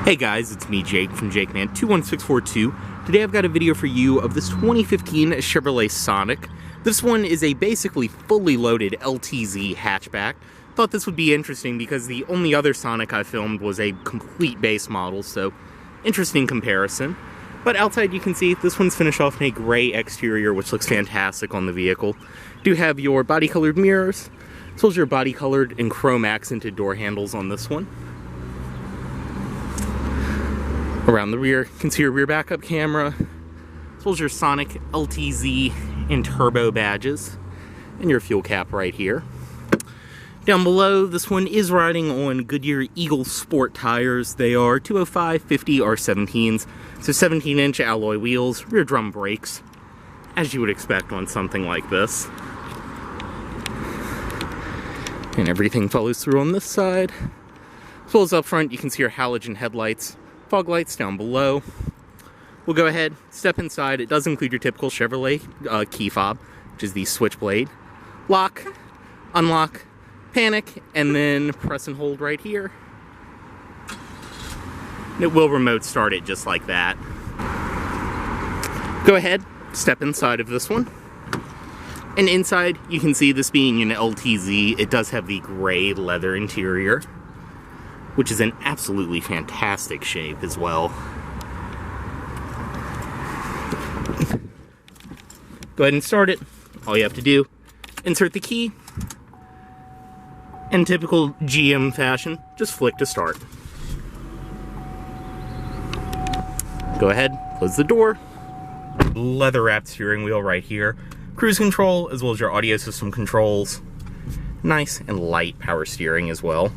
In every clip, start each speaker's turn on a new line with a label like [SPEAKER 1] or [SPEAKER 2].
[SPEAKER 1] Hey guys, it's me Jake from JakeMan21642. Today I've got a video for you of this 2015 Chevrolet Sonic. This one is a basically fully loaded LTZ hatchback. Thought this would be interesting because the only other Sonic I filmed was a complete base model, so interesting comparison. But outside you can see this one's finished off in a gray exterior, which looks fantastic on the vehicle. Do have your body colored mirrors, as well as your body colored and chrome accented door handles on this one. Around the rear, you can see your rear backup camera, as well as your Sonic LTZ and turbo badges, and your fuel cap right here. Down below, this one is riding on Goodyear Eagle Sport tires. They are 205, 50 R17s, so 17-inch alloy wheels, rear drum brakes, as you would expect on something like this. And everything follows through on this side. As well as up front, you can see your halogen headlights, fog lights down below. We'll go ahead, step inside. It does include your typical Chevrolet key fob, which is the switchblade. Lock, unlock, panic, and then press and hold right here. And it will remote start it just like that. Go ahead, step inside of this one. And inside, you can see this being an LTZ, it does have the gray leather interior, which is in absolutely fantastic shape as well. Go ahead and start it. All you have to do, insert the key, in typical GM fashion, just flick to start. Go ahead, close the door. Leather wrapped steering wheel right here. Cruise control, as well as your audio system controls. Nice and light power steering as well.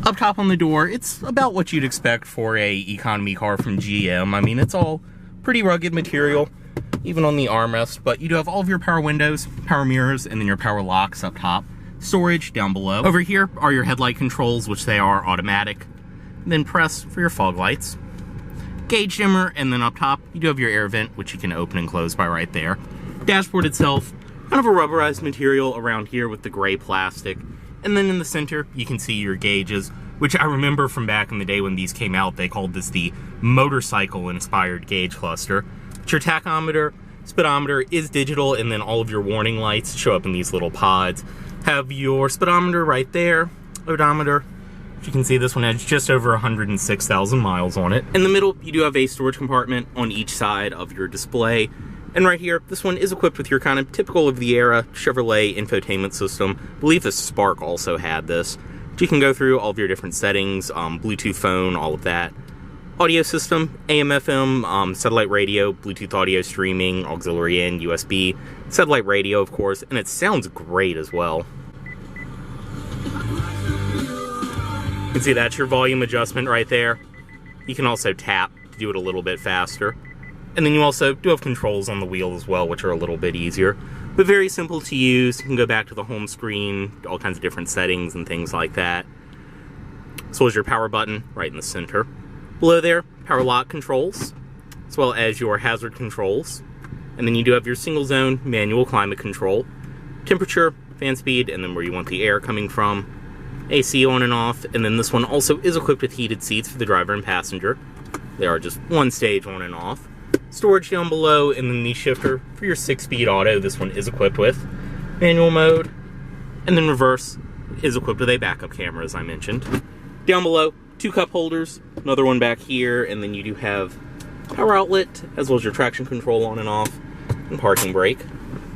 [SPEAKER 1] Up top on the door, it's about what you'd expect for a economy car from GM. I mean, it's all pretty rugged material, even on the armrest, but you do have all of your power windows, power mirrors, and then your power locks up top. Storage down below. Over here are your headlight controls, which they are automatic. And then press for your fog lights. Gauge dimmer, and then up top, you do have your air vent, which you can open and close by right there. Dashboard itself, kind of a rubberized material around here with the gray plastic. And then in the center, you can see your gauges, which I remember from back in the day when these came out, they called this the motorcycle-inspired gauge cluster. It's your tachometer, speedometer is digital, and then all of your warning lights show up in these little pods. Have your speedometer right there, odometer. As you can see, this one has just over 106,000 miles on it. In the middle, you do have a storage compartment on each side of your display. And right here, this one is equipped with your kind of typical of the era Chevrolet Infotainment System. I believe the Spark also had this. So you can go through all of your different settings, Bluetooth phone, all of that. Audio system, AM, FM, satellite radio, Bluetooth audio streaming, auxiliary in, USB, satellite radio, of course, and it sounds great as well. You can see that's your volume adjustment right there. You can also tap to do it a little bit faster. And then you also do have controls on the wheel as well, which are a little bit easier, but very simple to use. You can go back to the home screen, all kinds of different settings and things like that. So is your power button right in the center. Below there, power lock controls, as well as your hazard controls. And then you do have your single zone manual climate control, temperature, fan speed, and then where you want the air coming from. AC on and off, and then this one also is equipped with heated seats for the driver and passenger. They are just one stage on and off. Storage down below, and then the shifter for your 6-speed auto, this one is equipped with. Manual mode, and then reverse is equipped with a backup camera, as I mentioned. Down below, 2 cup holders, another one back here, and then you do have power outlet, as well as your traction control on and off, and parking brake.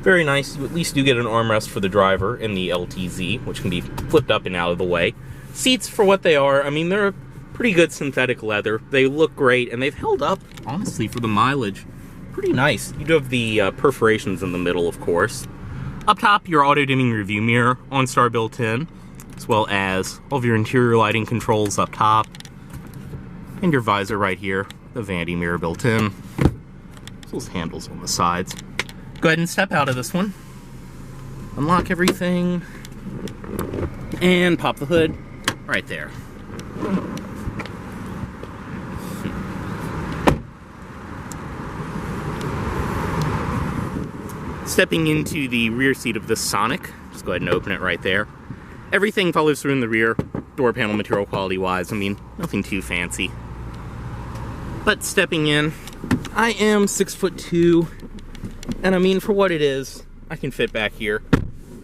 [SPEAKER 1] Very nice. You at least do get an armrest for the driver in the LTZ, which can be flipped up and out of the way. Seats, for what they are, I mean, they're a pretty good synthetic leather. They look great, and they've held up, honestly, for the mileage. Pretty nice. You do have the perforations in the middle, of course. Up top, your auto-dimming review mirror, OnStar built in, as well as all of your interior lighting controls up top, and your visor right here, the vanity mirror built in. Those handles on the sides. Go ahead and step out of this one. Unlock everything. And pop the hood right there. Stepping into the rear seat of the Sonic. Just go ahead and open it right there. Everything follows through in the rear. door panel material quality wise, I mean, nothing too fancy. But stepping in, I am 6'2", and I mean, for what it is, I can fit back here.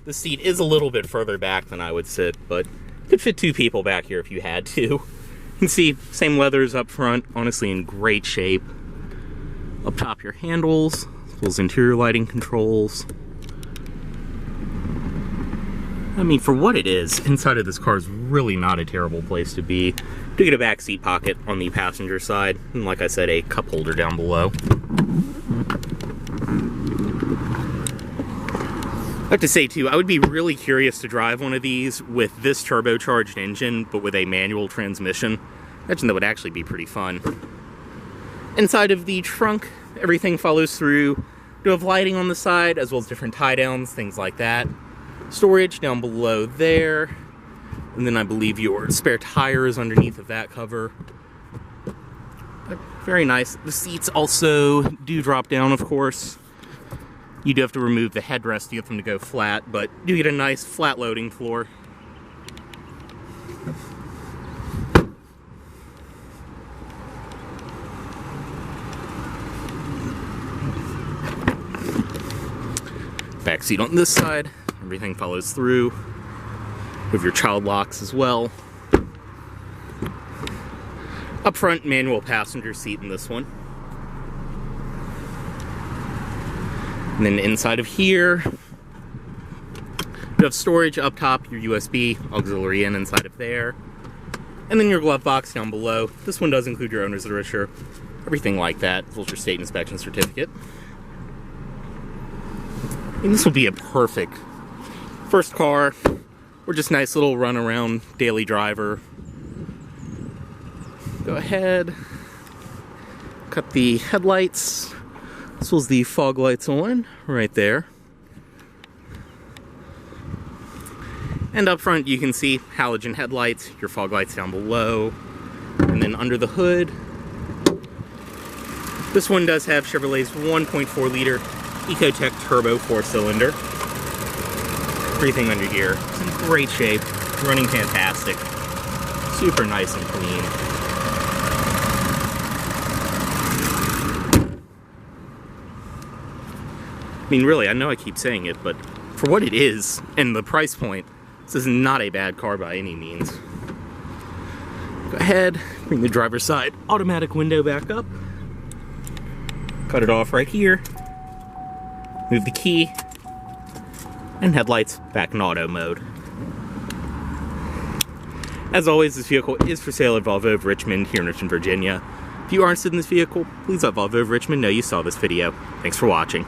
[SPEAKER 1] The seat is a little bit further back than I would sit, but could fit 2 people back here if you had to. You can see, same leathers up front, honestly in great shape. Up top, your handles, those interior lighting controls. I mean, for what it is, inside of this car is really not a terrible place to be. Do get a back seat pocket on the passenger side, and like I said, a cup holder down below. I have to say too, I would be really curious to drive one of these with this turbocharged engine, but with a manual transmission. I imagine that would actually be pretty fun. Inside of the trunk, everything follows through. You have lighting on the side, as well as different tie-downs, things like that. Storage down below there. And then I believe your spare tire is underneath of that cover. But very nice. The seats also do drop down, of course. You do have to remove the headrest to get them to go flat, but you get a nice flat loading floor. Back seat on this side, everything follows through. With your child locks as well. Up front, manual passenger seat in this one. And then inside of here, you have storage up top, your USB, auxiliary in inside of there. And then your glove box down below. This one does include your owner's literature, everything like that, as well as your state inspection certificate. And this will be a perfect first car, or just nice little run around daily driver. Go ahead, cut the headlights, as well as the fog lights on right there. And up front you can see halogen headlights, your fog lights down below, and then under the hood, this one does have Chevrolet's 1.4 liter Ecotec Turbo 4-cylinder. Everything under here is in great shape, running fantastic, super nice and clean. I mean, really, I know I keep saying it, but for what it is and the price point, this is not a bad car by any means. Go ahead, bring the driver's side automatic window back up, cut it off right here, move the key, and headlights back in auto mode. As always, this vehicle is for sale at Volvo of Richmond here in Richmond, Virginia. If you are interested in this vehicle, please let Volvo of Richmond know you saw this video. Thanks for watching.